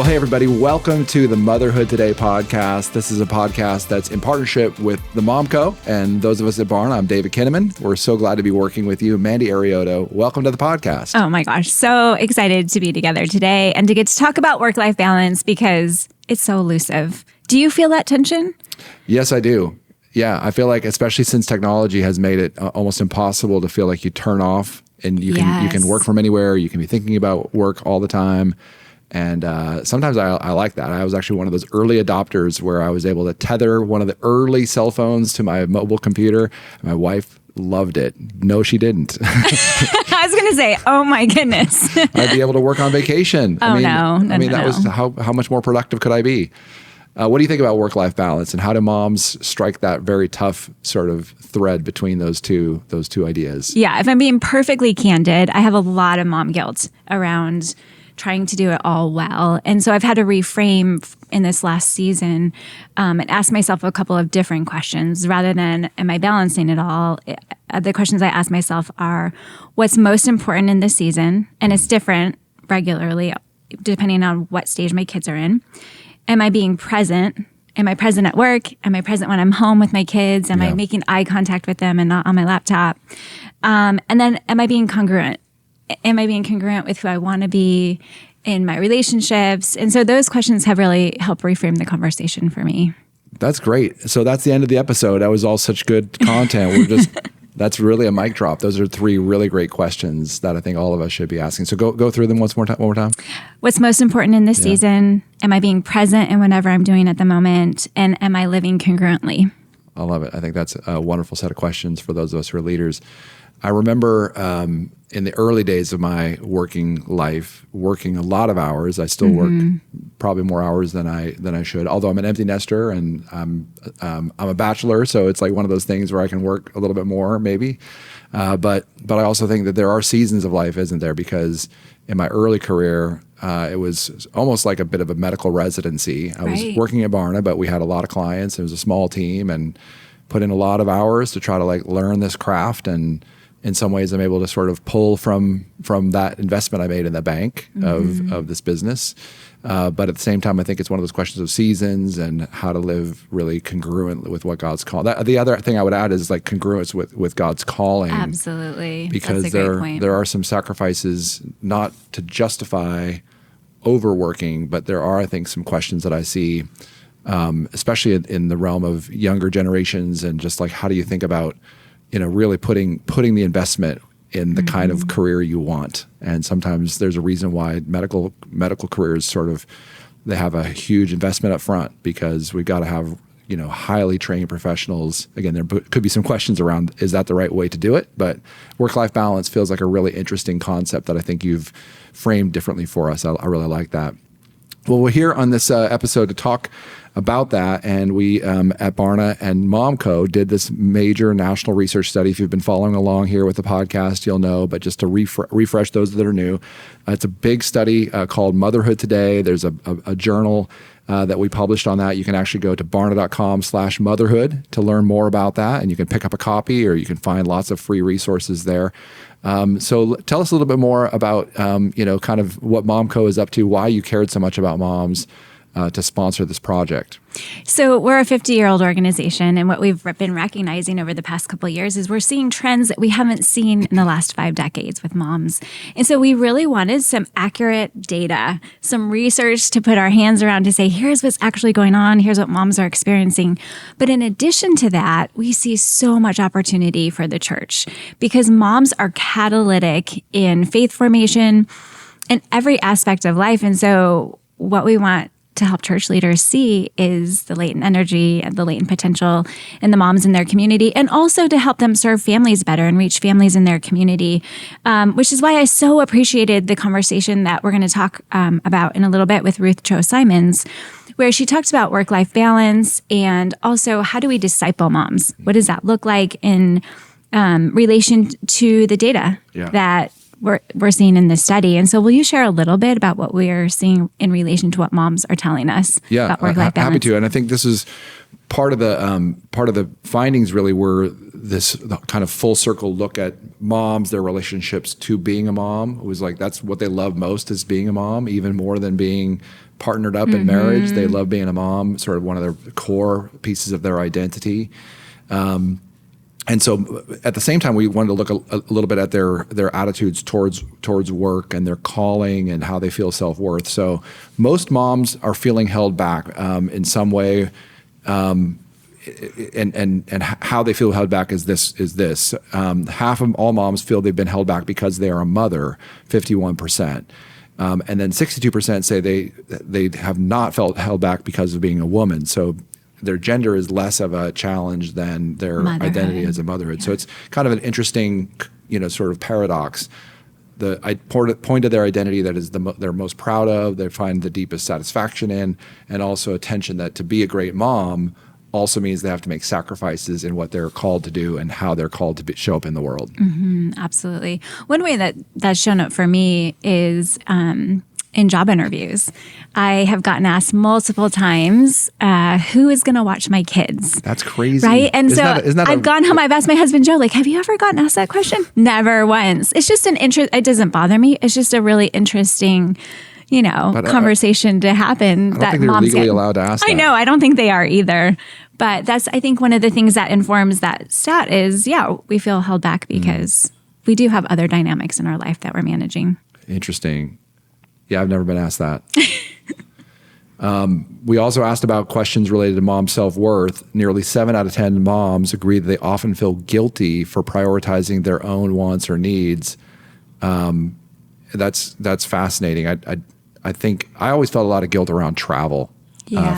Hey, everybody. Welcome to the Motherhood Today podcast. This is a podcast that's in partnership with The MomCo. And those of us at Barna, I'm David Kinnaman. We're so glad to be working with you. Mandy Arioto, welcome to the podcast. Oh my gosh. So excited to be together today and to get to talk about work-life balance because it's so elusive. Do you feel that tension? Yes, I do. Yeah, I feel like, especially since technology has made it almost impossible to feel like you turn off and you can work from anywhere. You can be thinking about work all the time. And sometimes I like that. I was actually one of those early adopters where I was able to tether one of the early cell phones to my mobile computer. My wife loved it. No, she didn't. I was going to say, oh my goodness. I'd be able to work on vacation. Oh, that was how much more productive could I be? What do you think about work-life balance, and how do moms strike that very tough sort of thread between those two ideas? Yeah, if I'm being perfectly candid, I have a lot of mom guilt around trying to do it all well. And so I've had to reframe in this last season and ask myself a couple of different questions rather than, am I balancing it all? The questions I ask myself are, what's most important in this season? And it's different regularly depending on what stage my kids are in. Am I being present? Am I present at work? Am I present when I'm home with my kids? Am I making eye contact with them and not on my laptop? And then am I being congruent? Am I being congruent with who I want to be in my relationships? And so those questions have really helped reframe the conversation for me. That's great. So that's the end of the episode. That was all such good content. That's really a mic drop. Those are three really great questions that I think all of us should be asking. So go through them one more time. What's most important in this season? Am I being present in whatever I'm doing at the moment? And am I living congruently? I love it. I think that's a wonderful set of questions for those of us who are leaders. I remember in the early days of my working life, working a lot of hours. I still work probably more hours than I should. Although I'm an empty nester and I'm a bachelor, so it's like one of those things where I can work a little bit more, maybe. But I also think that there are seasons of life, isn't there? Because in my early career, it was almost like a bit of a medical residency. I was working at Barna, but we had a lot of clients. It was a small team, and put in a lot of hours to try to learn this craft. And in some ways, I'm able to sort of pull from that investment I made in the bank of this business. But at the same time, I think it's one of those questions of seasons and how to live really congruent with what God's called. The other thing I would add is congruence with God's calling. Absolutely. Because that's a great point. There are some sacrifices not to justify overworking, but there are, I think, some questions that I see, especially in the realm of younger generations, and just how do you think about really putting the investment in the kind of career you want. And sometimes there's a reason why medical careers they have a huge investment up front, because we've got to have, highly trained professionals. Again, there could be some questions around, is that the right way to do it? But work-life balance feels like a really interesting concept that I think you've framed differently for us. I really like that. Well, we're here on this episode to talk about that, and we at Barna and MomCo did this major national research study. If you've been following along here with the podcast, you'll know, but just to refresh those that are new, it's a big study called Motherhood Today. There's a journal that we published on that. You can actually go to barna.com/motherhood to learn more about that, and you can pick up a copy, or you can find lots of free resources there. So tell us a little bit more about, kind of what MomCo is up to, why you cared so much about moms to sponsor this project. So we're a 50-year-old organization, and what we've been recognizing over the past couple of years is we're seeing trends that we haven't seen in the last 5 decades with moms. And so we really wanted some accurate data, some research to put our hands around to say, here's what's actually going on, here's what moms are experiencing. But in addition to that, we see so much opportunity for the church, because moms are catalytic in faith formation in every aspect of life. And so what we want to help church leaders see is the latent energy and the latent potential in the moms in their community, and also to help them serve families better and reach families in their community, which is why I so appreciated the conversation that we're going to talk about in a little bit with Ruth Chou Simons, where she talked about work-life balance and also how do we disciple moms? What does that look like in relation to the data that we're seeing in this study? And so will you share a little bit about what we're seeing in relation to what moms are telling us about work-life balance? Happy to. And I think this is part of the findings really were this kind of full circle look at moms, their relationships to being a mom was like, that's what they love most is being a mom, even more than being partnered up in marriage. They love being a mom, sort of one of their core pieces of their identity. And so at the same time, we wanted to look a little bit at their attitudes towards work and their calling and how they feel self-worth. So most moms are feeling held back in some way, and how they feel held back is this. Half of all moms feel they've been held back because they are a mother, 51%. And then 62% say they have not felt held back because of being a woman. So their gender is less of a challenge than their identity as a motherhood. Yeah. So it's kind of an interesting, sort of paradox. I point to their identity that is they're most proud of, they find the deepest satisfaction in, and also attention that to be a great mom also means they have to make sacrifices in what they're called to do and how they're called to show up in the world. Mm-hmm, absolutely. One way that's shown up for me is in job interviews. I have gotten asked multiple times, who is going to watch my kids? That's crazy. Right? And I've gone home, I've asked my husband, Joe, have you ever gotten asked that question? Never once. It's just it doesn't bother me. It's just a really interesting, conversation to happen. I don't think they're legally allowed to ask that. I know. I don't think they are either. But that's, I think, one of the things that informs that stat is, we feel held back because we do have other dynamics in our life that we're managing. Interesting. Yeah, I've never been asked that. We also asked about questions related to mom self-worth. Nearly 7 out of 10 moms agree that they often feel guilty for prioritizing their own wants or needs. That's fascinating. I think I always felt a lot of guilt around travel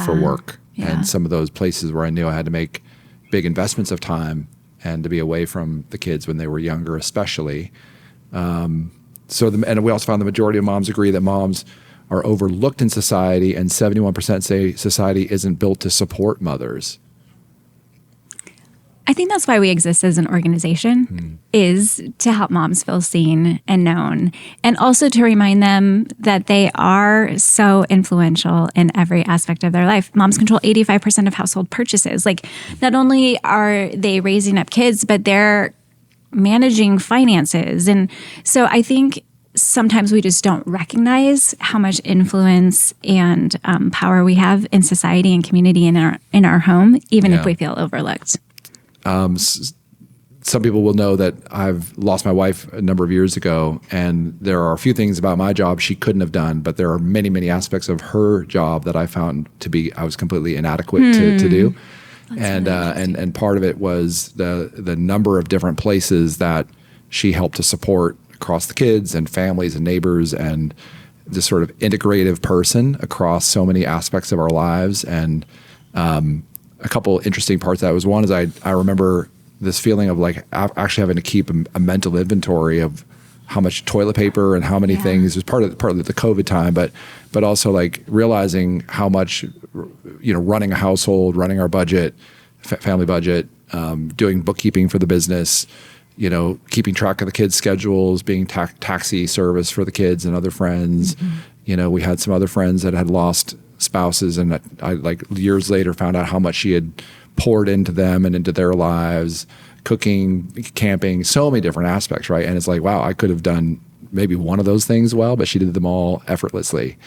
for work and some of those places where I knew I had to make big investments of time and to be away from the kids when they were younger, especially. And we also found the majority of moms agree that moms are overlooked in society, and 71% say society isn't built to support mothers. I think that's why we exist as an organization, is to help moms feel seen and known, and also to remind them that they are so influential in every aspect of their life. Moms control 85% of household purchases. Not only are they raising up kids, but they're managing finances. And so I think sometimes we just don't recognize how much influence and power we have in society and community in our home, even if we feel overlooked. Some people will know that I've lost my wife a number of years ago, and there are a few things about my job she couldn't have done, but there are many, many aspects of her job that I found I was completely inadequate to do. And part of it was the number of different places that she helped to support across the kids and families and neighbors, and this sort of integrative person across so many aspects of our lives. And a couple interesting parts of that was, one is I remember this feeling of actually having to keep a mental inventory of how much toilet paper and how many things. It was part of the COVID time, but also realizing how much, running a household, running our budget, family budget, doing bookkeeping for the business, keeping track of the kids' schedules, being taxi service for the kids and other friends. Mm-hmm. We had some other friends that had lost spouses, and I years later found out how much she had poured into them and into their lives, cooking, camping, so many different aspects, right? And it's wow, I could have done maybe one of those things well, but she did them all effortlessly.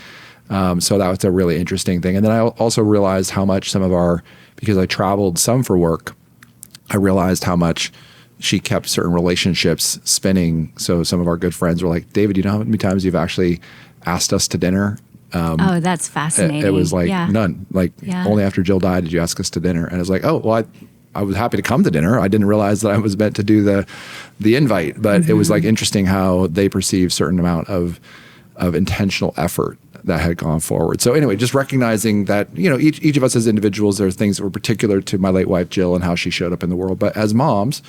So that was a really interesting thing. And then I also realized how much because I traveled some for work, I realized how much she kept certain relationships spinning. So some of our good friends were like, David, do you know how many times you've actually asked us to dinner? That's fascinating. It was none. Only after Jill died did you ask us to dinner. And it was I was happy to come to dinner. I didn't realize that I was meant to do the invite, but it was interesting how they perceived certain amount of intentional effort that had gone forward. So anyway, just recognizing that, each of us as individuals, there's things that were particular to my late wife, Jill, and how she showed up in the world. But as moms,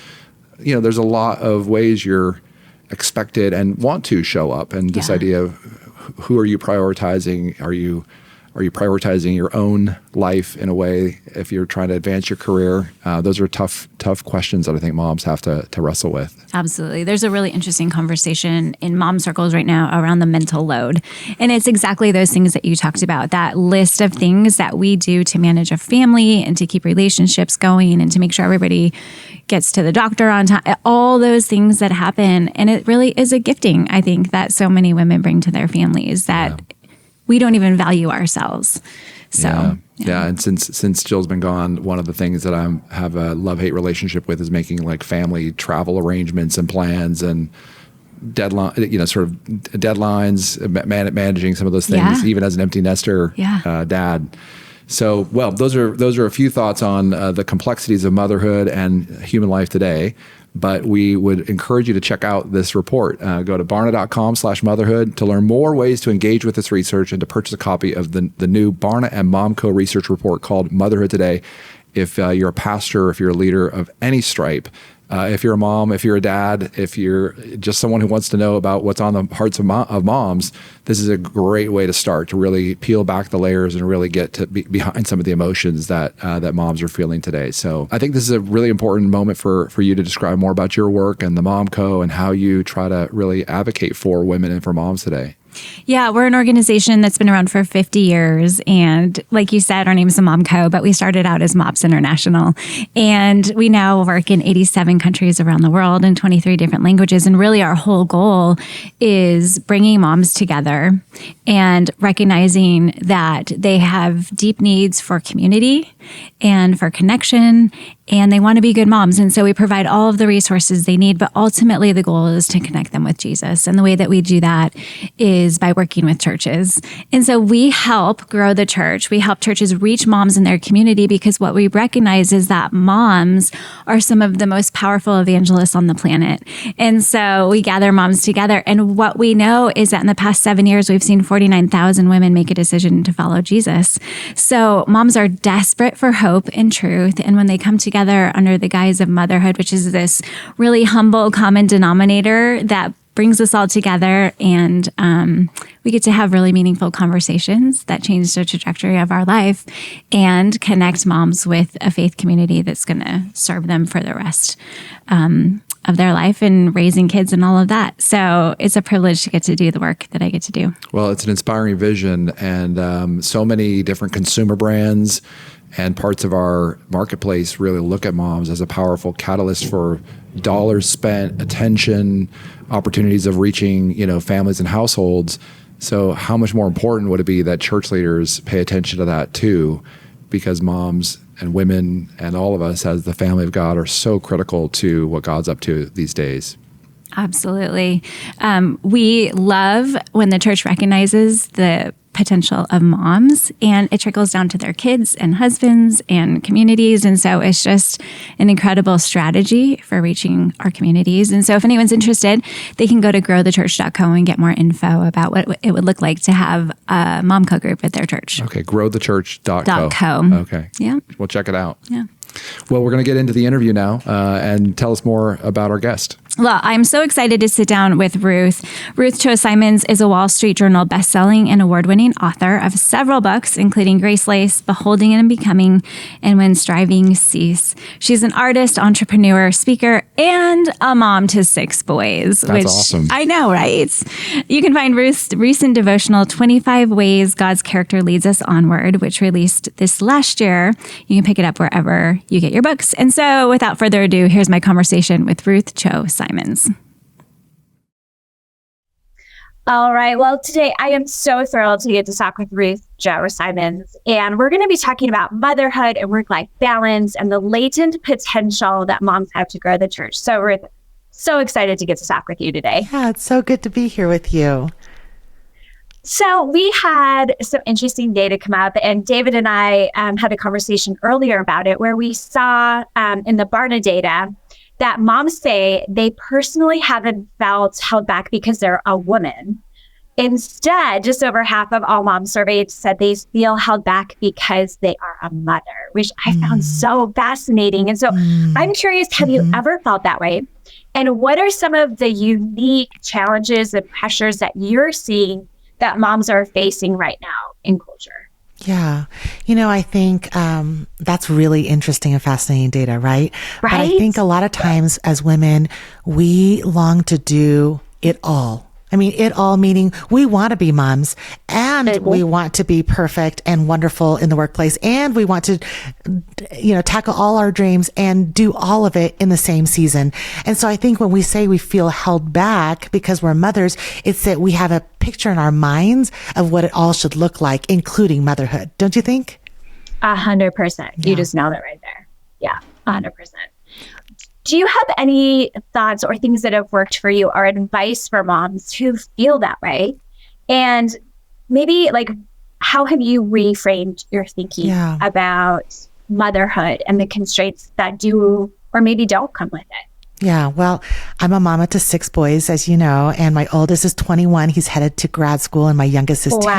there's a lot of ways you're expected and want to show up. And this idea of who are you prioritizing? Are you prioritizing your own life in a way if you're trying to advance your career? Those are tough questions that I think moms have to wrestle with. Absolutely. There's a really interesting conversation in mom circles right now around the mental load. And it's exactly those things that you talked about, that list of things that we do to manage a family and to keep relationships going and to make sure everybody gets to the doctor on time, all those things that happen. And it really is a gifting, I think, that so many women bring to their families that we don't even value ourselves. So, yeah. And since Jill's been gone, one of the things that I have a love-hate relationship with is making like family travel arrangements and plans and deadlines, managing some of those things, even as an empty nester dad. So, well, those are a few thoughts on the complexities of motherhood and human life today. But we would encourage you to check out this report. Go to barna.com/motherhood to learn more ways to engage with this research and to purchase a copy of the new Barna and MomCo research report called Motherhood Today. If you're a pastor, if you're a leader of any stripe, if you're a mom, if you're a dad, if you're just someone who wants to know about what's on the hearts of moms, this is a great way to start, to really peel back the layers and really get to behind some of the emotions that moms are feeling today. So I think this is a really important moment for you to describe more about your work and the MomCo and how you try to really advocate for women and for moms today. Yeah, we're an organization that's been around for 50 years. And like you said, our name is the MomCo, but we started out as MOPS International. And we now work in 87 countries around the world in 23 different languages. And really our whole goal is bringing moms together and recognizing that they have deep needs for community and for connection, and they want to be good moms. And so we provide all of the resources they need, but ultimately the goal is to connect them with Jesus. And the way that we do that is by working with churches. And so we help grow the church. We help churches reach moms in their community because what we recognize is that moms are some of the most powerful evangelists on the planet. And so we gather moms together. And what we know is that in the past 7 years, we've seen 49,000 women make a decision to follow Jesus. So moms are desperate for hope and truth. And when they come together under the guise of motherhood, which is this really humble common denominator that brings us all together, and we get to have really meaningful conversations that change the trajectory of our life and connect moms with a faith community that's going to serve them for the rest of their life and raising kids and all of that. So it's a privilege to get to do the work that I get to do. Well, it's an inspiring vision, and so many different consumer brands and parts of our marketplace really look at moms as a powerful catalyst for dollars spent, attention, opportunities of reaching, families and households. So how much more important would it be that church leaders pay attention to that too? Because moms and women and all of us as the family of God are so critical to what God's up to these days. Absolutely. We love when the church recognizes the potential of moms, and it trickles down to their kids and husbands and communities. And so it's just an incredible strategy for reaching our communities. And so if anyone's interested, they can go to growthechurch.co and get more info about what it would look like to have a MomCo group at their church. Okay, growthechurch.co. Okay. Yeah. We'll check it out. Yeah. Well, we're going to get into the interview now and tell us more about our guest. Well, I'm so excited to sit down with Ruth. Ruth Chou Simons is a Wall Street Journal bestselling and award-winning author of several books, including GraceLaced, Beholding and Becoming, and When Striving Cease. She's an artist, entrepreneur, speaker, and a mom to 6 boys. That's awesome. I know, right? You can find Ruth's recent devotional, 25 Ways God's Character Leads Us Onward, which released this last year. You can pick it up wherever you get your books. And so without further ado, here's my conversation with Ruth Chou Simons. All right. Well, today I am so thrilled to get to talk with Ruth Chou Simons. And we're going to be talking about motherhood and work-life balance and the latent potential that moms have to grow the church. So Ruth, so excited to get to talk with you today. Yeah, it's so good to be here with you. So we had some interesting data come up, and David and I had a conversation earlier about it where we saw in the Barna data that moms say they personally haven't felt held back because they're a woman. Instead, just over half of all moms surveyed said they feel held back because they are a mother, which I found so fascinating. And so I'm curious, have you ever felt that way? And what are some of the unique challenges and pressures that you're seeing that moms are facing right now in culture? Yeah. I think that's really interesting and fascinating data, right? But I think a lot of times as women, we long to do it all. I mean, it all meaning we want to be moms and we want to be perfect and wonderful in the workplace. And we want to, tackle all our dreams and do all of it in the same season. And so I think when we say we feel held back because we're mothers, it's that we have a picture in our minds of what it all should look like, including motherhood. Don't you think? 100%. You just nailed it right there. Yeah, 100%. Do you have any thoughts or things that have worked for you or advice for moms who feel that way? And maybe how have you reframed your thinking about motherhood and the constraints that do or maybe don't come with it? Yeah, well, I'm a mama to 6 boys, as you know, and my oldest is 21. He's headed to grad school, and my youngest is 10.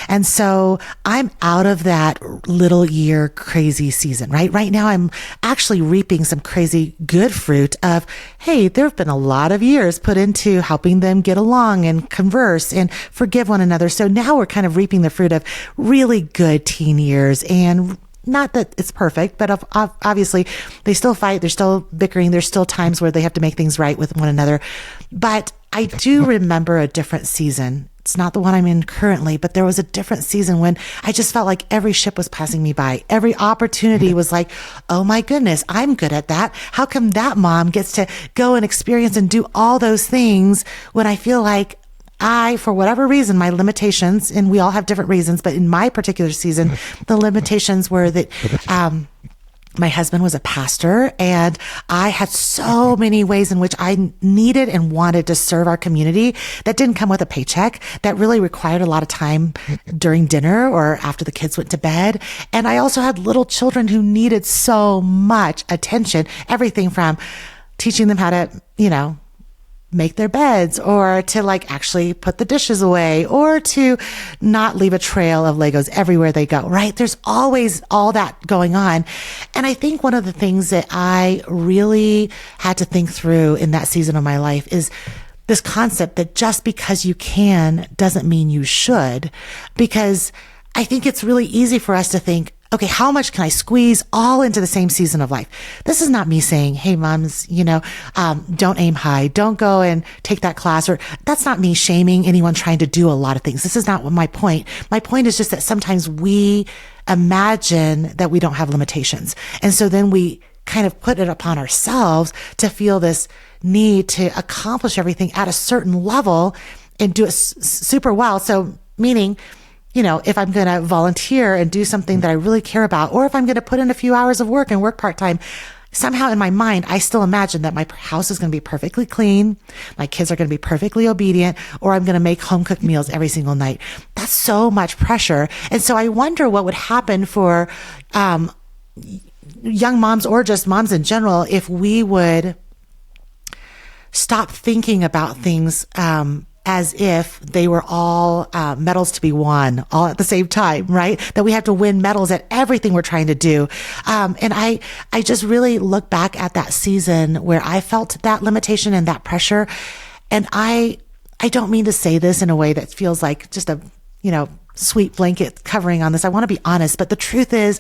And so I'm out of that little year crazy season, right? Right now, I'm actually reaping some crazy good fruit of, hey, there have been a lot of years put into helping them get along and converse and forgive one another. So now we're kind of reaping the fruit of really good teen years, and not that it's perfect, but obviously they still fight. They're still bickering. There's still times where they have to make things right with one another. But I do remember a different season. It's not the one I'm in currently, but there was a different season when I just felt like every ship was passing me by. Every opportunity was like, oh my goodness, I'm good at that. How come that mom gets to go and experience and do all those things when I feel like for whatever reason, my limitations, and we all have different reasons, but in my particular season, the limitations were that my husband was a pastor, and I had so many ways in which I needed and wanted to serve our community that didn't come with a paycheck, that really required a lot of time during dinner or after the kids went to bed. And I also had little children who needed so much attention, everything from teaching them how to, make their beds, or to actually put the dishes away, or to not leave a trail of Legos everywhere they go, right? There's always all that going on. And I think one of the things that I really had to think through in that season of my life is this concept that just because you can doesn't mean you should, because I think it's really easy for us to think, okay, how much can I squeeze all into the same season of life? This is not me saying, hey, moms, don't aim high. Don't go and take that class. Or that's not me shaming anyone trying to do a lot of things. This is not my point. My point is just that sometimes we imagine that we don't have limitations. And so then we kind of put it upon ourselves to feel this need to accomplish everything at a certain level and do it super well. So meaning, if I'm going to volunteer and do something that I really care about, or if I'm going to put in a few hours of work and work part-time, somehow in my mind, I still imagine that my house is going to be perfectly clean, my kids are going to be perfectly obedient, or I'm going to make home-cooked meals every single night. That's so much pressure. And so I wonder what would happen for young moms or just moms in general if we would stop thinking about things as if they were all medals to be won all at the same time, right? That we have to win medals at everything we're trying to do. And I just really look back at that season where I felt that limitation and that pressure. And I don't mean to say this in a way that feels like just a, sweet blanket covering on this. I want to be honest, but the truth is,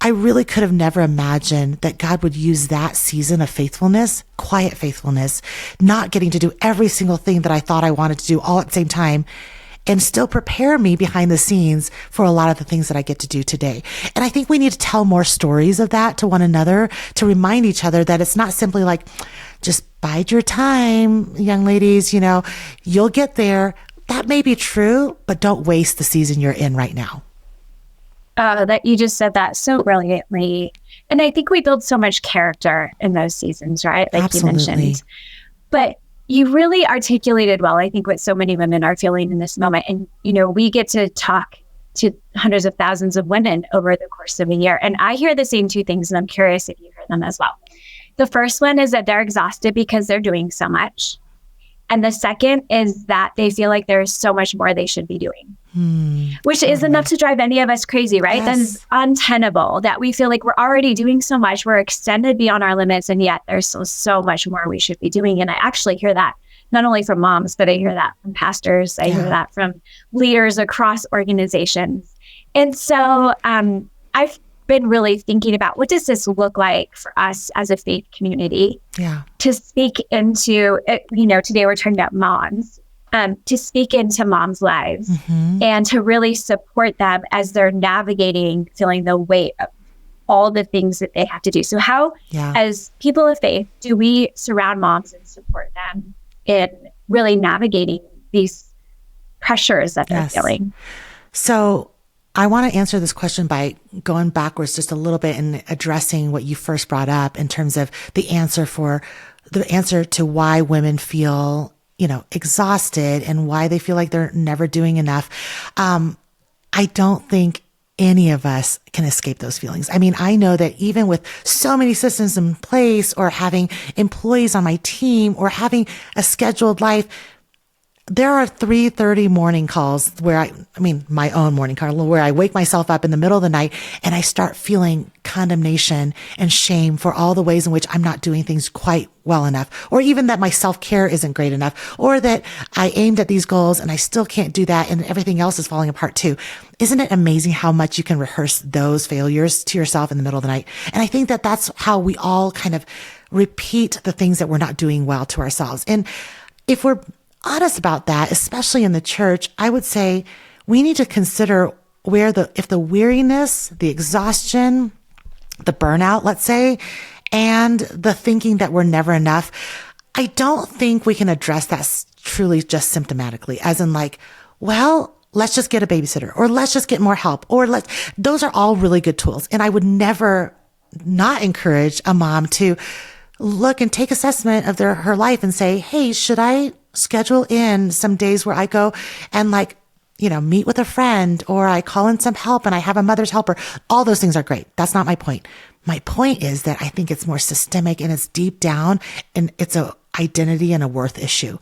I really could have never imagined that God would use that season of faithfulness, quiet faithfulness, not getting to do every single thing that I thought I wanted to do all at the same time, and still prepare me behind the scenes for a lot of the things that I get to do today. And I think we need to tell more stories of that to one another, to remind each other that it's not simply like, just bide your time, young ladies, you'll get there. That may be true, but don't waste the season you're in right now. That you just said that so brilliantly. And I think we build so much character in those seasons, right? Like Absolutely. You mentioned. But you really articulated well, I think, what so many women are feeling in this moment. And, we get to talk to hundreds of thousands of women over the course of a year. And I hear the same 2 things, and I'm curious if you hear them as well. The first one is that they're exhausted because they're doing so much. And the second is that they feel like there's so much more they should be doing. Which is enough to drive any of us crazy, right? Yes. That is untenable, that we feel like we're already doing so much, we're extended beyond our limits, and yet there's still so much more we should be doing. And I actually hear that not only from moms, but I hear that from pastors. I hear that from leaders across organizations. And so I've been really thinking about what does this look like for us as a faith community to speak into, today we're talking about moms, to speak into moms' lives and to really support them as they're navigating, feeling the weight of all the things that they have to do. So how, as people of faith, do we surround moms and support them in really navigating these pressures that they're feeling? So I want to answer this question by going backwards just a little bit and addressing what you first brought up in terms of the answer to why women feel, exhausted and why they feel like they're never doing enough. I don't think any of us can escape those feelings. I mean, I know that even with so many systems in place or having employees on my team or having a scheduled life, there are 3:30 morning calls where my own morning call, where I wake myself up in the middle of the night and I start feeling condemnation and shame for all the ways in which I'm not doing things quite well enough, or even that my self-care isn't great enough, or that I aimed at these goals and I still can't do that and everything else is falling apart too. Isn't it amazing how much you can rehearse those failures to yourself in the middle of the night? And I think that that's how we all kind of repeat the things that we're not doing well to ourselves. And if we're honest about that, especially in the church, I would say we need to consider if the weariness, the exhaustion, the burnout, let's say, and the thinking that we're never enough, I don't think we can address that truly just symptomatically, as in let's just get a babysitter, or let's just get more help, those are all really good tools. And I would never not encourage a mom to look and take assessment of her life and say, hey, should I schedule in some days where I go and meet with a friend, or I call in some help and I have a mother's helper? All those things are great. That's not my point. My point is that I think it's more systemic and it's deep down and it's a identity and a worth issue.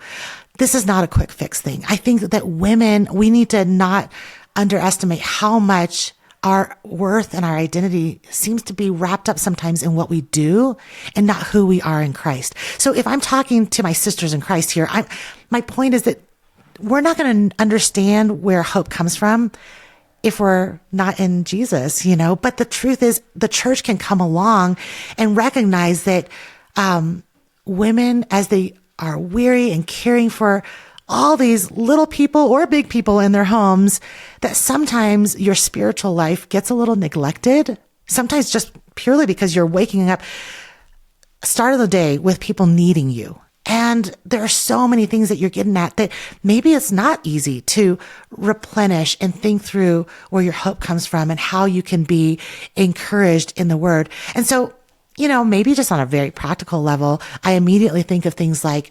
This is not a quick fix thing. I think that women, we need to not underestimate how much our worth and our identity seems to be wrapped up sometimes in what we do and not who we are in Christ. So if I'm talking to my sisters in Christ here, my point is that we're not going to understand where hope comes from if we're not in Jesus, but the truth is the church can come along and recognize that, women, as they are weary and caring for all these little people or big people in their homes, that sometimes your spiritual life gets a little neglected, sometimes just purely because you're waking up start of the day with people needing you. And there are so many things that you're getting at that maybe it's not easy to replenish and think through where your hope comes from and how you can be encouraged in the word. And so, maybe just on a very practical level, I immediately think of things like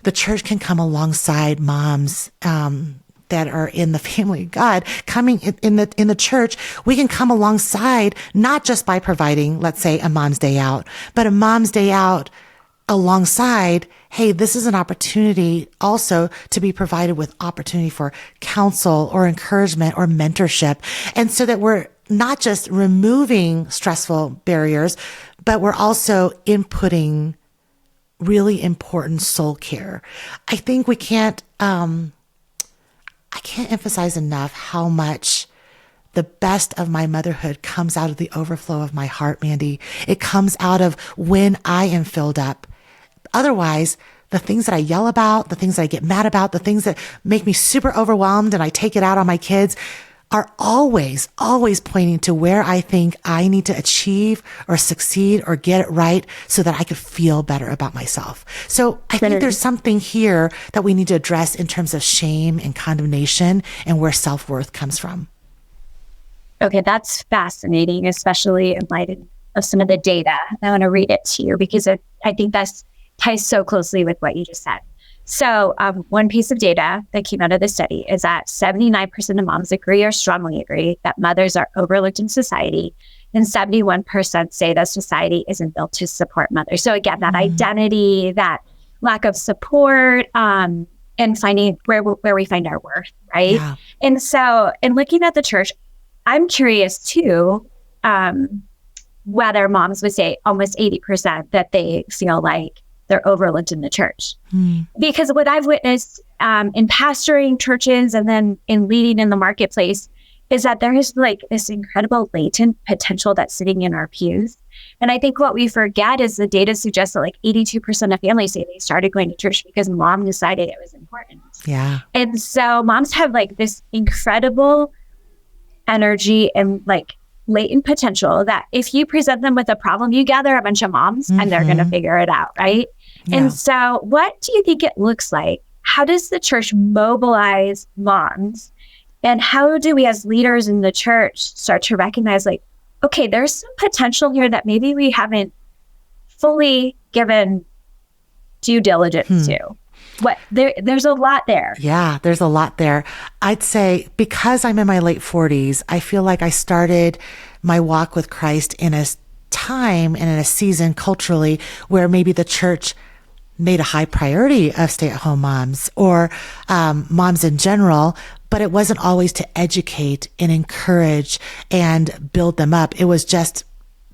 the church can come alongside moms, that are in the family of God, coming in the church. We can come alongside, not just by providing, let's say, a mom's day out, but a mom's day out alongside, hey, this is an opportunity also to be provided with opportunity for counsel or encouragement or mentorship. And so that we're not just removing stressful barriers, but we're also inputting really important soul care. I think I can't emphasize enough how much the best of my motherhood comes out of the overflow of my heart, Mandy. It comes out of when I am filled up. Otherwise, the things that I yell about, the things that I get mad about, the things that make me super overwhelmed and I take it out on my kids are always pointing to where I think I need to achieve or succeed or get it right so that I could feel better about myself. So I think there's something here that we need to address in terms of shame and condemnation and where self-worth comes from. Okay, that's fascinating, especially in light of some of the data. I want to read it to you because I think that ties so closely with what you just said. So one piece of data that came out of the study is that 79% of moms agree or strongly agree that mothers are overlooked in society, and 71% say that society isn't built to support mothers. So again, that identity, that lack of support, and finding where we find our worth, right? Yeah. And so in looking at the church, I'm curious too, whether moms would say almost 80% that they feel like they're overlooked in the church. Because what I've witnessed in pastoring churches and then in leading in the marketplace is that there is like this incredible latent potential that's sitting in our pews. And I think what we forget is the data suggests that like 82% of families say they started going to church because mom decided it was important. Yeah. And so moms have like this incredible energy and like latent potential that if you present them with a problem, you gather a bunch of moms and they're going to figure it out, right? Yeah. And so what do you think it looks like? How does the church mobilize moms? And how do we as leaders in the church start to recognize like, okay, there's some potential here that maybe we haven't fully given due diligence to. There's a lot there. Yeah, there's a lot there. I'd say because I'm in my late 40s, I feel like I started my walk with Christ in a time and in a season culturally where maybe the church made a high priority of stay-at-home moms or moms in general, but it wasn't always to educate and encourage and build them up. It was just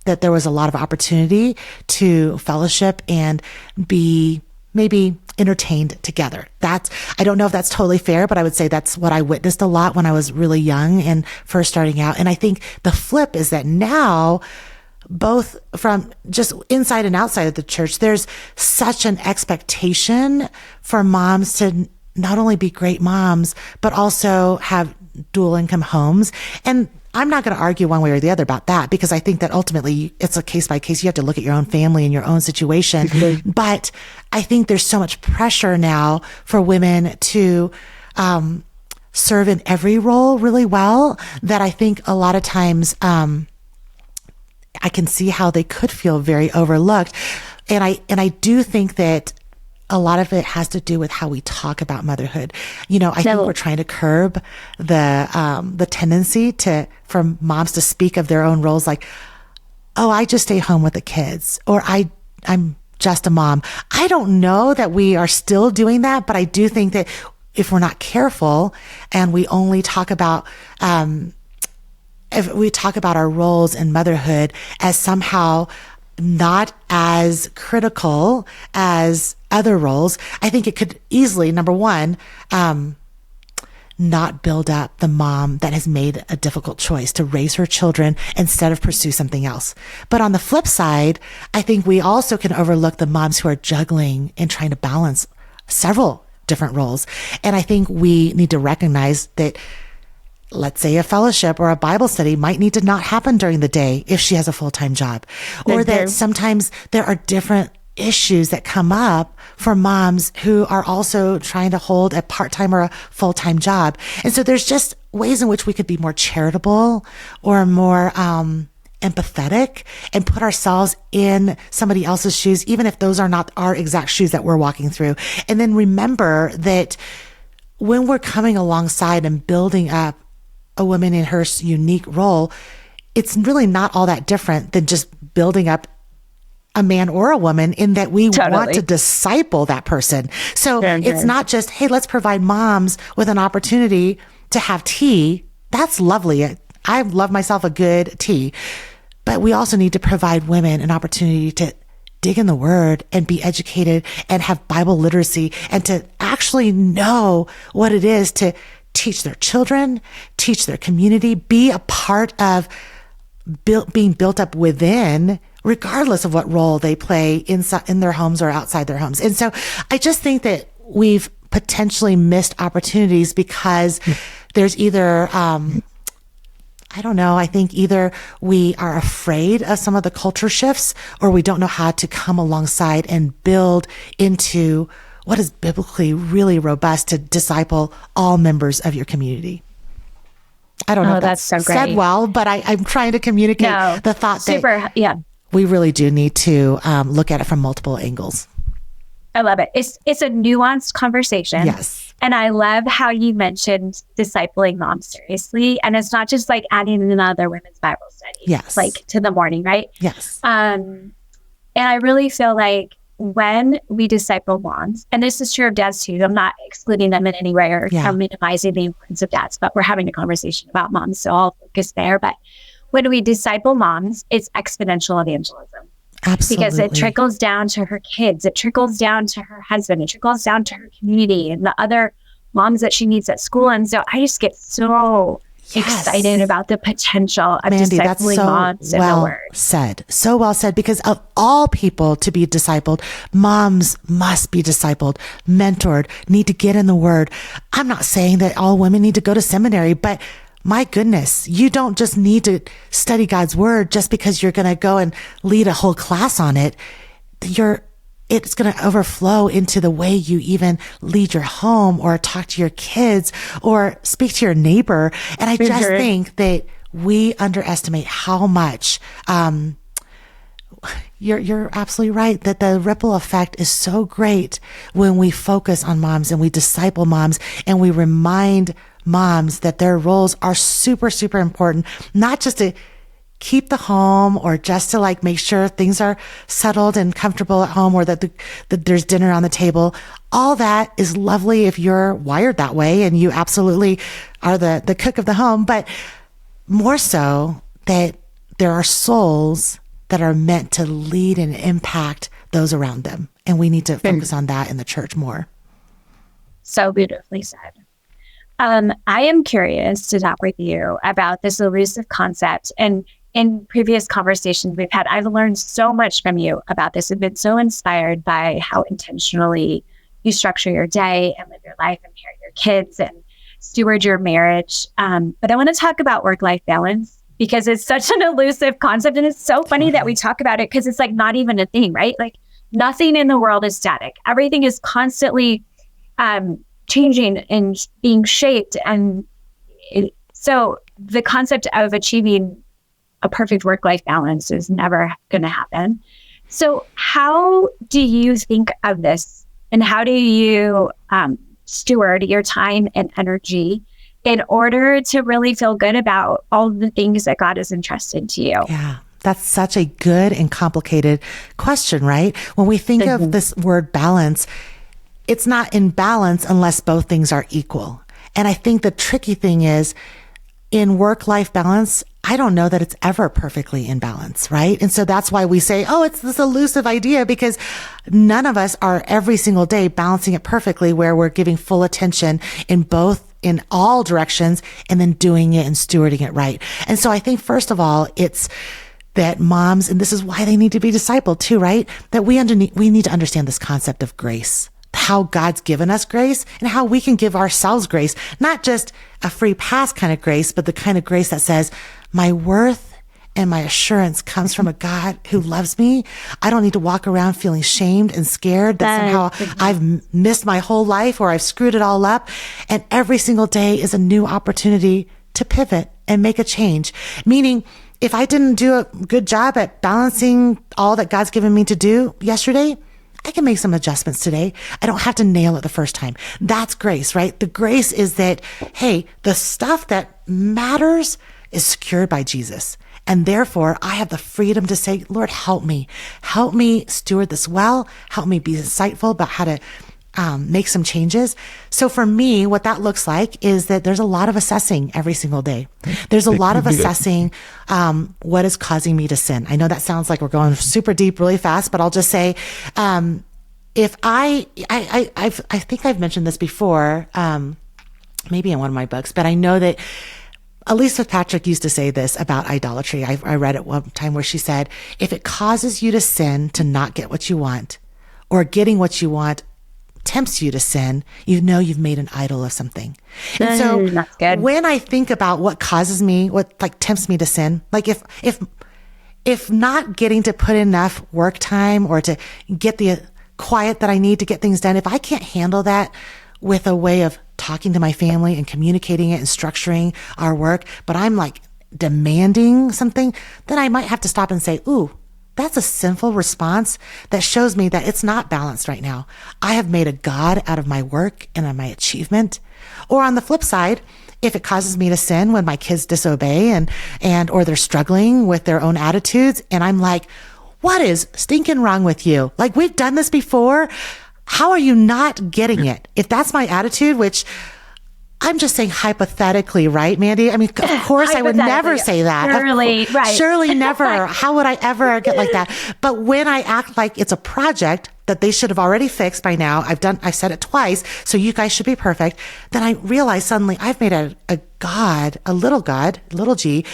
that there was a lot of opportunity to fellowship and be maybe entertained together. I don't know if that's totally fair, but I would say that's what I witnessed a lot when I was really young and first starting out. And I think the flip is that now, both from just inside and outside of the church, there's such an expectation for moms to not only be great moms, but also have dual income homes. And I'm not going to argue one way or the other about that because I think that ultimately it's a case by case. You have to look at your own family and your own situation. But I think there's so much pressure now for women to serve in every role really well that I think a lot of times I can see how they could feel very overlooked. And I do think that a lot of it has to do with how we talk about motherhood. I think we're trying to curb the tendency for moms to speak of their own roles like, oh, I just stay home with the kids, or I'm just a mom. I don't know that we are still doing that, but I do think that if we're not careful and we only talk about, if we talk about our roles in motherhood as somehow not as critical as other roles, I think it could easily, number one, not build up the mom that has made a difficult choice to raise her children instead of pursue something else. But on the flip side, I think we also can overlook the moms who are juggling and trying to balance several different roles. And I think we need to recognize that, let's say a fellowship or a Bible study might need to not happen during the day if she has a full-time job, or that sometimes there are different issues that come up for moms who are also trying to hold a part-time or a full-time job. And so there's just ways in which we could be more charitable or more empathetic and put ourselves in somebody else's shoes, even if those are not our exact shoes that we're walking through. And then remember that when we're coming alongside and building up a woman in her unique role, it's really not all that different than just building up a man or a woman, in that we want to disciple that person. So it's not just, hey, let's provide moms with an opportunity to have tea. That's lovely. I love myself a good tea. But we also need to provide women an opportunity to dig in the word and be educated and have Bible literacy and to actually know what it is to teach their children, teach their community, be a part of being built up within, regardless of what role they play inside in their homes or outside their homes. And so I just think that we've potentially missed opportunities because there's either, I don't know, I think either we are afraid of some of the culture shifts, or we don't know how to come alongside and build into what is biblically really robust to disciple all members of your community. I don't know if that's so said well, but I'm trying to communicate the thought that we really do need to look at it from multiple angles. I love it. It's a nuanced conversation. Yes. And I love how you mentioned discipling moms seriously. And it's not just like adding another women's Bible study. Yes. Like to the morning, right? Yes. And I really feel like when we disciple moms, and this is true of dads too, I'm not excluding them in any way or minimizing the importance of dads, but we're having a conversation about moms, so I'll focus there. But when we disciple moms, it's exponential evangelism. Absolutely. Because it trickles down to her kids, it trickles down to her husband, it trickles down to her community and the other moms that she meets at school. And so I just get so excited about the potential of Mandy, that's discipling so moms in the well Word. said. So well said, because of all people to be discipled, moms must be discipled, mentored, need to get in the Word. I'm not saying that all women need to go to seminary, but my goodness, you don't just need to study God's Word just because you're going to go and lead a whole class on it. It's going to overflow into the way you even lead your home or talk to your kids or speak to your neighbor. And I just think that we underestimate how much, you're absolutely right that the ripple effect is so great when we focus on moms and we disciple moms and we remind moms that their roles are super, super important, not just to keep the home or just to like make sure things are settled and comfortable at home or that there's dinner on the table. All that is lovely if you're wired that way and you absolutely are the cook of the home, but more so that there are souls that are meant to lead and impact those around them. And we need to focus on that in the church more. So beautifully said. I am curious to talk with you about this elusive concept. And in previous conversations we've had, I've learned so much from you about this. I've been so inspired by how intentionally you structure your day and live your life and parent your kids and steward your marriage. But I want to talk about work-life balance because it's such an elusive concept. And it's so funny that we talk about it because it's like not even a thing, right? Like nothing in the world is static. Everything is constantly changing and being shaped. And so the concept of achieving a perfect work-life balance is never going to happen. So how do you think of this and how do you steward your time and energy in order to really feel good about all the things that God has entrusted to you? Yeah. That's such a good and complicated question, right? When we think of this word balance, it's not in balance unless both things are equal. And I think the tricky thing is in work-life balance, I don't know that it's ever perfectly in balance, right? And so that's why we say, oh, it's this elusive idea because none of us are every single day balancing it perfectly where we're giving full attention in all directions and then doing it and stewarding it right. And so I think first of all, it's that moms, and this is why they need to be discipled too, right? That we need to understand this concept of grace. How God's given us grace and how we can give ourselves grace, not just a free pass kind of grace, but the kind of grace that says my worth and my assurance comes from a God who loves me. I don't need to walk around feeling shamed and scared that somehow I've missed my whole life or I've screwed it all up. And every single day is a new opportunity to pivot and make a change. Meaning, if I didn't do a good job at balancing all that God's given me to do yesterday, I can make some adjustments today. I don't have to nail it the first time. That's grace, right? The grace is that, hey, the stuff that matters is secured by Jesus. And therefore, I have the freedom to say, Lord, help me steward this well. Help me be insightful about how to make some changes. So for me, what that looks like is that there's a lot of assessing every single day. There's a lot of assessing what is causing me to sin. I know that sounds like we're going super deep really fast, but I'll just say, if I think I've mentioned this before, maybe in one of my books, but I know that Elise Fitzpatrick used to say this about idolatry. I read it one time where she said, if it causes you to sin to not get what you want, or getting what you want tempts you to sin, you know you've made an idol of something. And so when I think about what causes me, what like tempts me to sin, like if not getting to put enough work time or to get the quiet that I need to get things done, if I can't handle that with a way of talking to my family and communicating it and structuring our work, but I'm like demanding something, then I might have to stop and say, ooh, that's a sinful response that shows me that it's not balanced right now. I have made a God out of my work and of my achievement. Or on the flip side, if it causes me to sin when my kids disobey and or they're struggling with their own attitudes, and I'm like, what is stinking wrong with you? Like, we've done this before. How are you not getting it? If that's my attitude, which I'm just saying hypothetically, right, Mandy? I mean, of course, I would never say that. Surely, right. Surely never. How would I ever get like that? But when I act like it's a project that they should have already fixed by now, I said it twice, so you guys should be perfect. Then I realize suddenly I've made a little g,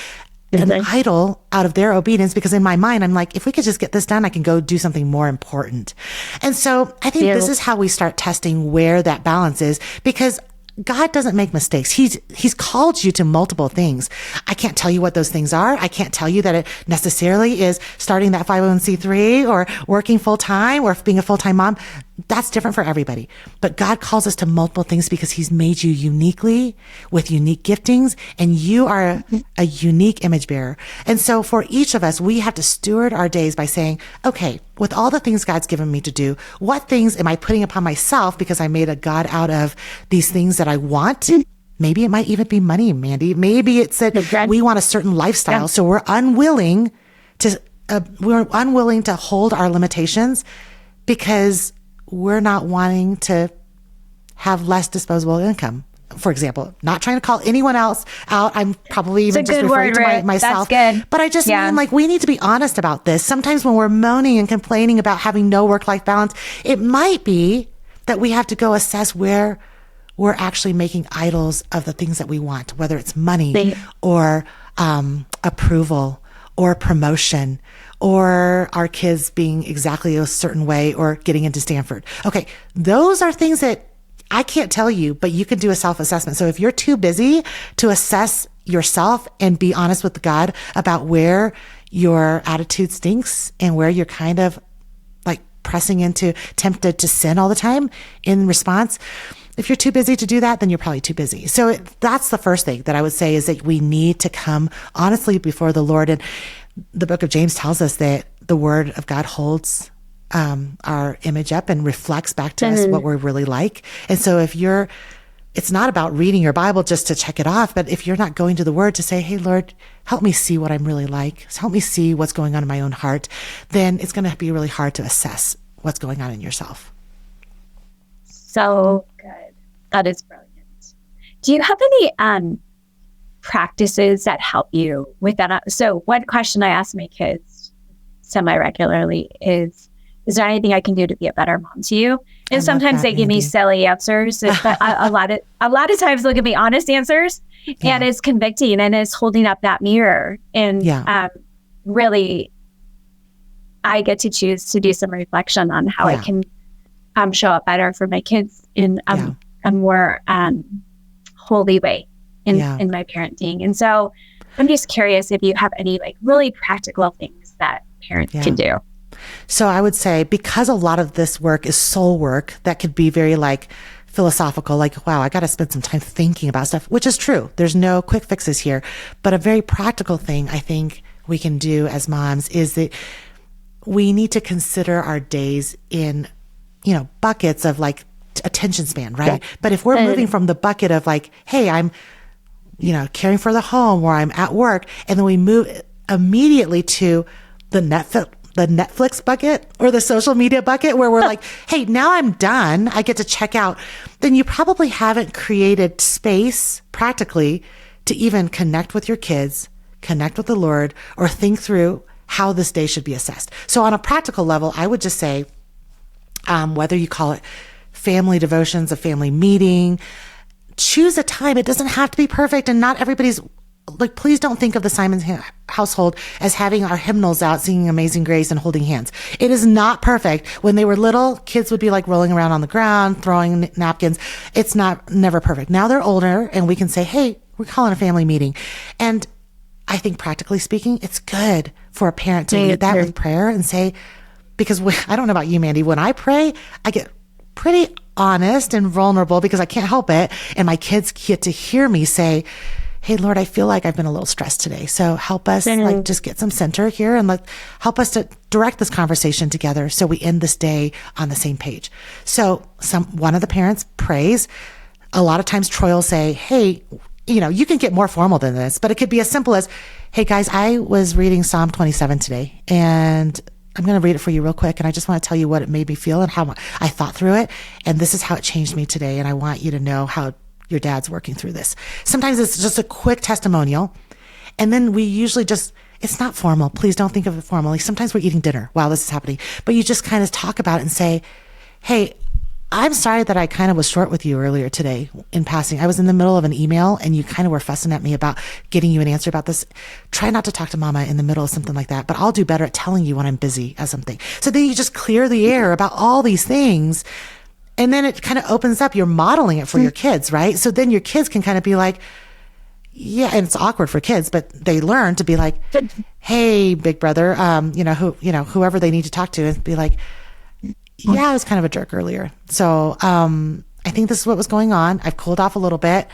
an idol out of their obedience, because in my mind, I'm like, if we could just get this done, I can go do something more important. And so I think this is how we start testing where that balance is, because God doesn't make mistakes. He's called you to multiple things. I can't tell you what those things are. I can't tell you that it necessarily is starting that 501c3 or working full time or being a full-time mom. That's different for everybody. But God calls us to multiple things because he's made you uniquely with unique giftings, and you are a unique image bearer. And so for each of us, we have to steward our days by saying, okay, with all the things God's given me to do, what things am I putting upon myself because I made a God out of these things that I want? Maybe it might even be money, Mandy. Maybe it's that we want a certain lifestyle. Yeah. So we're unwilling to hold our limitations because we're not wanting to have less disposable income. For example, not trying to call anyone else out. I'm probably even just referring to myself. That's good. But I just mean, like, we need to be honest about this. Sometimes when we're moaning and complaining about having no work-life balance, it might be that we have to go assess where we're actually making idols of the things that we want, whether it's money or approval or promotion, or our kids being exactly a certain way, or getting into Stanford. Okay, those are things that I can't tell you, but you can do a self-assessment. So if you're too busy to assess yourself and be honest with God about where your attitude stinks and where you're kind of like pressing into, tempted to sin all the time in response, if you're too busy to do that, then you're probably too busy. So that's the first thing that I would say, is that we need to come honestly before the Lord. And the book of James tells us that the word of God holds our image up and reflects back to us what we're really like. And so it's not about reading your Bible just to check it off, but if you're not going to the word to say, hey, Lord, help me see what I'm really like, help me see what's going on in my own heart, then it's going to be really hard to assess what's going on in yourself. So good. That is brilliant. Do you have any practices that help you with that? So one question I ask my kids semi-regularly is there anything I can do to be a better mom to you? And sometimes they give me silly answers, but a lot of times they'll give me honest answers, and it's convicting, and it's holding up that mirror. And really, I get to choose to do some reflection on how I can show up better for my kids in a more holy way in my parenting. And so I'm just curious if you have any like really practical things that parents can do. So I would say, because a lot of this work is soul work that could be very like philosophical, like, wow, I got to spend some time thinking about stuff, which is true. There's no quick fixes here. But a very practical thing I think we can do as moms is that we need to consider our days in, buckets of like attention span, right? Yeah. But if we're moving from the bucket of like, hey, I'm, caring for the home, or I'm at work, and then we move immediately to the Netflix bucket or the social media bucket where we're like, hey, now I'm done, I get to check out, then you probably haven't created space practically to even connect with your kids, connect with the Lord, or think through how this day should be assessed. So on a practical level, I would just say, whether you call it family devotions, a family meeting, choose a time. It doesn't have to be perfect, and not everybody's like, please don't think of the Simons household as having our hymnals out, singing Amazing Grace and holding hands. It is not perfect. When they were little, kids would be like rolling around on the ground, throwing napkins. It's never perfect. Now they're older, and we can say, hey, we're calling a family meeting. And I think practically speaking, it's good for a parent to lead that with prayer and say, because I don't know about you, Mandy, when I pray, I get pretty honest and vulnerable because I can't help it. And my kids get to hear me say, hey, Lord, I feel like I've been a little stressed today. So help us like just get some center here, and help us to direct this conversation together so we end this day on the same page. So one of the parents prays. A lot of times Troy will say, hey, you can get more formal than this, but it could be as simple as, hey guys, I was reading Psalm 27 today, and I'm going to read it for you real quick. And I just want to tell you what it made me feel and how I thought through it. And this is how it changed me today. And I want you to know how your dad's working through this. Sometimes it's just a quick testimonial. And then we usually it's not formal. Please don't think of it formally. Sometimes we're eating dinner while this is happening, but you just kind of talk about it and say, hey, I'm sorry that I kind of was short with you earlier today in passing. I was in the middle of an email and you kind of were fussing at me about getting you an answer about this. Try not to talk to mama in the middle of something like that, but I'll do better at telling you when I'm busy at something. So then you just clear the air about all these things. And then it kind of opens up. You're modeling it for your kids, right? So then your kids can kind of be like, yeah, and it's awkward for kids, but they learn to be like, hey, big brother, whoever they need to talk to, and be like, yeah, I was kind of a jerk earlier. So I think this is what was going on. I've cooled off a little bit,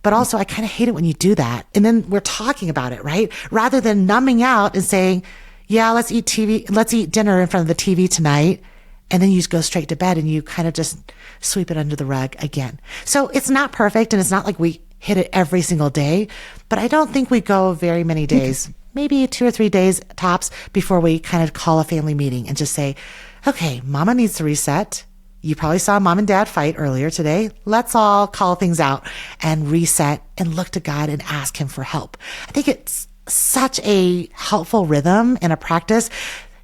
but also I kind of hate it when you do that. And then we're talking about it, right? Rather than numbing out and saying, yeah, let's eat dinner in front of the TV tonight. And then you just go straight to bed and you kind of just sweep it under the rug again. So it's not perfect. And it's not like we hit it every single day, but I don't think we go very many days, maybe 2 or 3 days tops, before we kind of call a family meeting and just say, okay, mama needs to reset. You probably saw mom and dad fight earlier today. Let's all call things out and reset and look to God and ask him for help. I think it's such a helpful rhythm and a practice.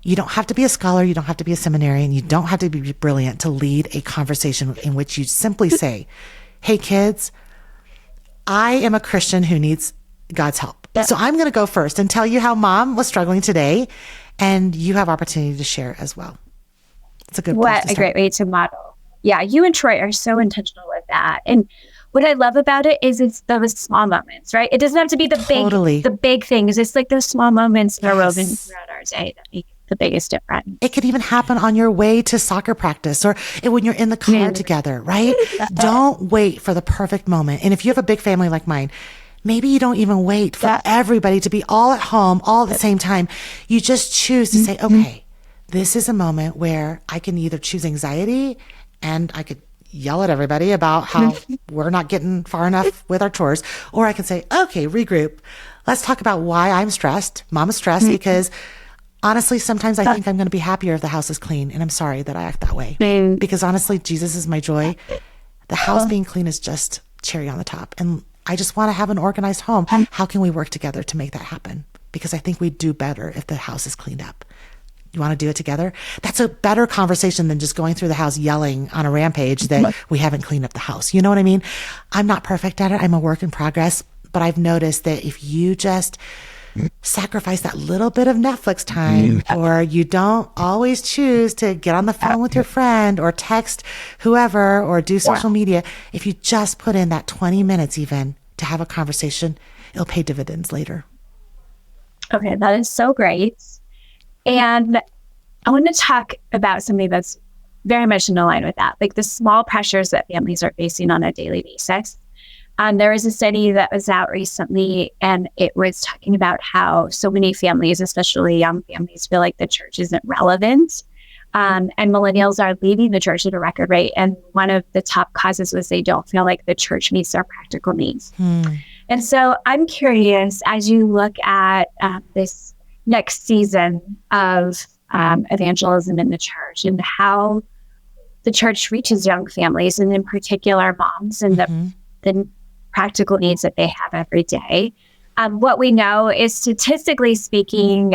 You don't have to be a scholar. You don't have to be a seminarian. You don't have to be brilliant to lead a conversation in which you simply say, hey kids, I am a Christian who needs God's help. So I'm going to go first and tell you how mom was struggling today, and you have opportunity to share as well. It's a good place to start. What a great way to model. Yeah, you and Troy are so intentional with that. And what I love about it is it's those small moments, right? It doesn't have to be the big things. It's like those small moments that are woven throughout our day that make the biggest difference. It could even happen on your way to soccer practice or when you're in the car together, right? Don't wait for the perfect moment. And if you have a big family like mine, maybe you don't even wait for everybody to be all at home all at the same time. You just choose to say, okay, this is a moment where I can either choose anxiety and I could yell at everybody about how we're not getting far enough with our chores, or I can say, okay, regroup. Let's talk about why I'm stressed. Mama's stressed because honestly, sometimes I think I'm going to be happier if the house is clean, and I'm sorry that I act that way. Because honestly, Jesus is my joy. The house being clean is just cherry on the top. And I just want to have an organized home. How can we work together to make that happen? Because I think we do better if the house is cleaned up. You want to do it together? That's a better conversation than just going through the house yelling on a rampage that we haven't cleaned up the house. You know what I mean? I'm not perfect at it. I'm a work in progress. But I've noticed that if you just sacrifice that little bit of Netflix time, or you don't always choose to get on the phone with your friend or text whoever or do social media, if you just put in that 20 minutes even to have a conversation, it'll pay dividends later. Okay, that is so great. And I want to talk about something that's very much in line with that, like the small pressures that families are facing on a daily basis. There was a study that was out recently, and it was talking about how so many families, especially young families, feel like the church isn't relevant. And millennials are leaving the church at a record rate. And one of the top causes was they don't feel like the church meets their practical needs. And so I'm curious, as you look at this next season of evangelism in the church and how the church reaches young families, and in particular moms, and the practical needs that they have every day. What we know is, statistically speaking,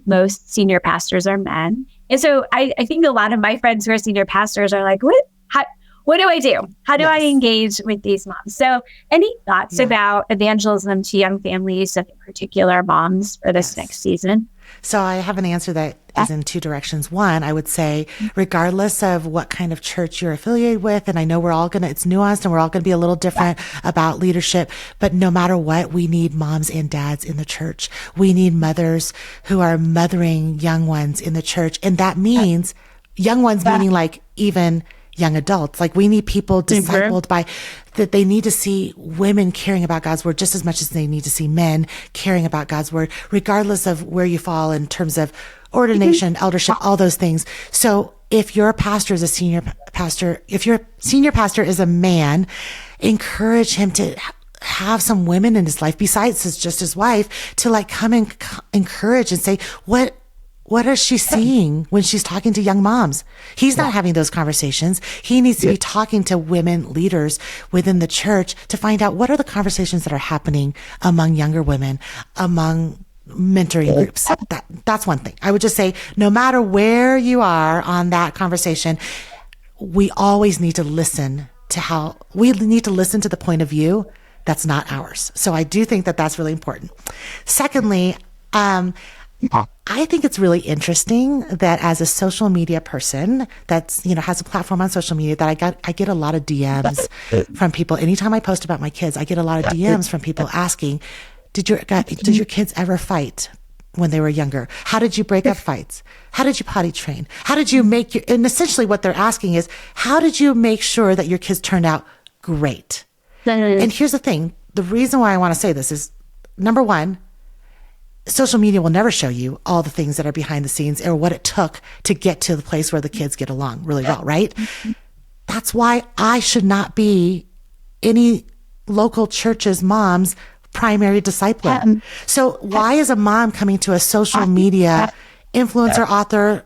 most senior pastors are men. And so I think a lot of my friends who are senior pastors are like, what do I do? How do I engage with these moms? So any thoughts about evangelism to young families, and in particular moms, for this next season? So I have an answer that is in two directions. One, I would say, regardless of what kind of church you're affiliated with, and I know it's nuanced and we're all going to be a little different about leadership, but no matter what, we need moms and dads in the church. We need mothers who are mothering young ones in the church. And that means young ones, meaning like even young adults. Like, we need people discipled by that. They need to see women caring about God's word just as much as they need to see men caring about God's word, regardless of where you fall in terms of ordination, eldership, all those things. So if your pastor is a senior pastor, if your senior pastor is a man, encourage him to have some women in his life besides just his wife to like come and encourage and say, what is she seeing when she's talking to young moms? He's not having those conversations. He needs to be talking to women leaders within the church to find out what are the conversations that are happening among younger women, among mentoring groups. That's one thing. I would just say, no matter where you are on that conversation, we always need to listen to the point of view that's not ours. So I do think that that's really important. Secondly, I think it's really interesting that as a social media person that's, has a platform on social media, that I get a lot of DMs from people. Anytime I post about my kids, I get a lot of DMs from people asking, did your kids ever fight when they were younger? How did you break up fights? How did you potty train? How did you and essentially what they're asking is, how did you make sure that your kids turned out great? And here's the thing. The reason why I want to say this is, number one, social media will never show you all the things that are behind the scenes or what it took to get to the place where the kids get along really well, right? That's why I should not be any local church's mom's primary discipler. So why is a mom coming to a social media influencer, author,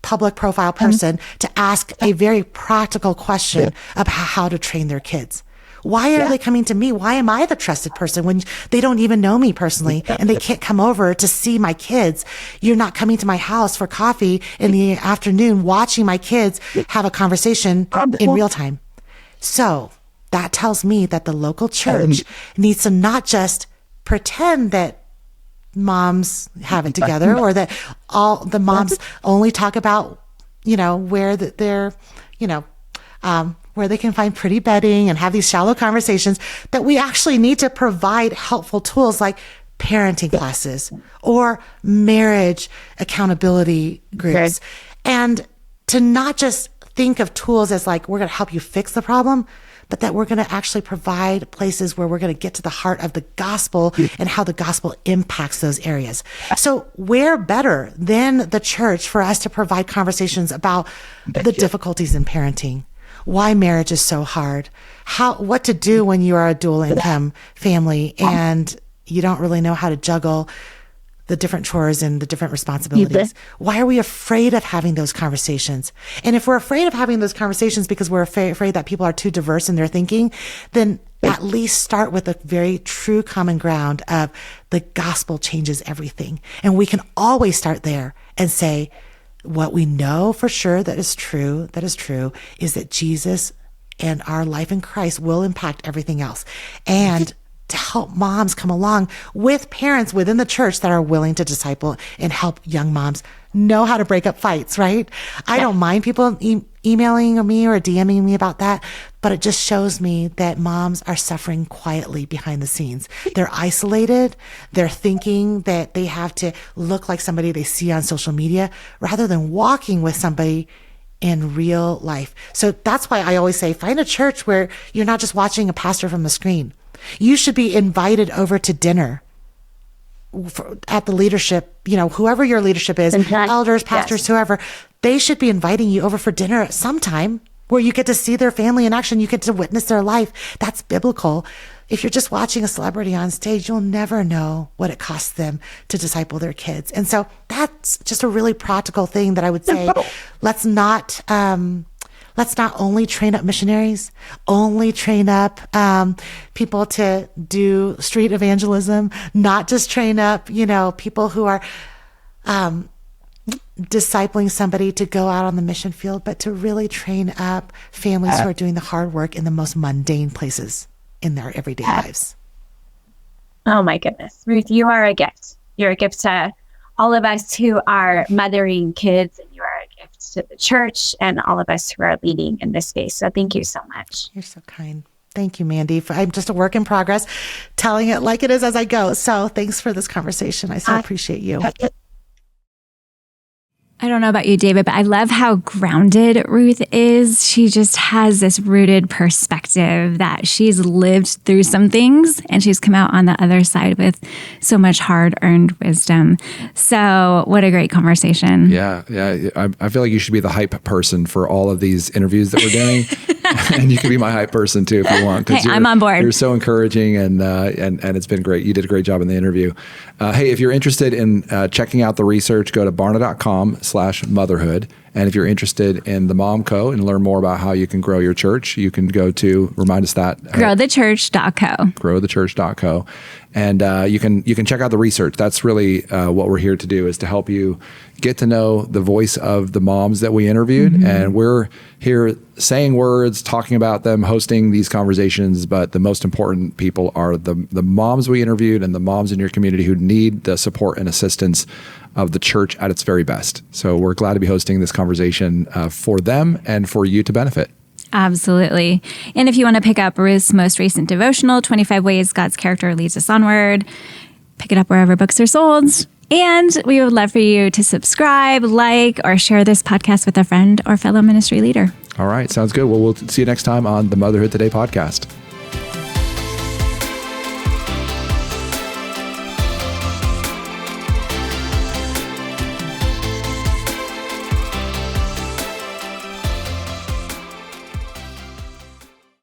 public profile person to ask a very practical question about how to train their kids? Why are they coming to me? Why am I the trusted person when they don't even know me personally and they can't come over to see my kids? You're not coming to my house for coffee in the afternoon, watching my kids have a conversation in real time. So that tells me that the local church needs to not just pretend that moms have it together or that all the moms only talk about, where they're, where they can find pretty bedding and have these shallow conversations, that we actually need to provide helpful tools like parenting classes or marriage accountability groups. And to not just think of tools as like, we're going to help you fix the problem, but that we're going to actually provide places where we're going to get to the heart of the gospel and how the gospel impacts those areas. So where better than the church for us to provide conversations about the difficulties in parenting, why marriage is so hard, what to do when you are a dual income family and you don't really know how to juggle the different chores and the different responsibilities. Why are we afraid of having those conversations? And if we're afraid of having those conversations because we're afraid that people are too diverse in their thinking, then at least start with a very true common ground of the gospel changes everything. And we can always start there and say, what we know for sure that is true, is that Jesus and our life in Christ will impact everything else. And to help moms come along with parents within the church that are willing to disciple and help young moms know how to break up fights, right? I don't mind people emailing me or DMing me about that, but it just shows me that moms are suffering quietly behind the scenes. They're isolated. They're thinking that they have to look like somebody they see on social media rather than walking with somebody in real life. So that's why I always say, find a church where you're not just watching a pastor from the screen. You should be invited over to dinner at the leadership, whoever your leadership is, elders, pastors, whoever, they should be inviting you over for dinner at some time where you get to see their family in action. You get to witness their life. That's biblical. If you're just watching a celebrity on stage, you'll never know what it costs them to disciple their kids. And so that's just a really practical thing that I would say, let's not only train up missionaries, only train up people to do street evangelism, not just train up, people who are discipling somebody to go out on the mission field, but to really train up families who are doing the hard work in the most mundane places in their everyday lives. Oh my goodness. Ruth, you are a gift. You're a gift to all of us who are mothering kids, and you are a gift to the church and all of us who are leading in this space. So thank you so much. You're so kind. Thank you, Mandy. I'm just a work in progress, telling it like it is as I go. So thanks for this conversation. I so appreciate you. I don't know about you, David, but I love how grounded Ruth is. She just has this rooted perspective that she's lived through some things and she's come out on the other side with so much hard-earned wisdom. So what a great conversation. Yeah. I feel like you should be the hype person for all of these interviews that we're doing And you can be my hype person too if you want. Hey, I'm on board. You're so encouraging, and it's been great. You did a great job in the interview. Hey, if you're interested in checking out the research, go to barna.com/motherhood. And if you're interested in the MomCo and learn more about how you can grow your church, you can go to, remind us that. growthechurch.co. growthechurch.co. And you can check out the research. That's really what we're here to do, is to help you get to know the voice of the moms that we interviewed. Mm-hmm. And we're here saying words, talking about them, hosting these conversations. But the most important people are the moms we interviewed and the moms in your community who need the support and assistance of the church at its very best. So we're glad to be hosting this conversation for them and for you to benefit. Absolutely. And if you want to pick up Ruth's most recent devotional, 25 Ways God's Character Leads Us Onward, pick it up wherever books are sold. And we would love for you to subscribe, like, or share this podcast with a friend or fellow ministry leader. All right. Sounds good. Well, we'll see you next time on the Motherhood Today podcast.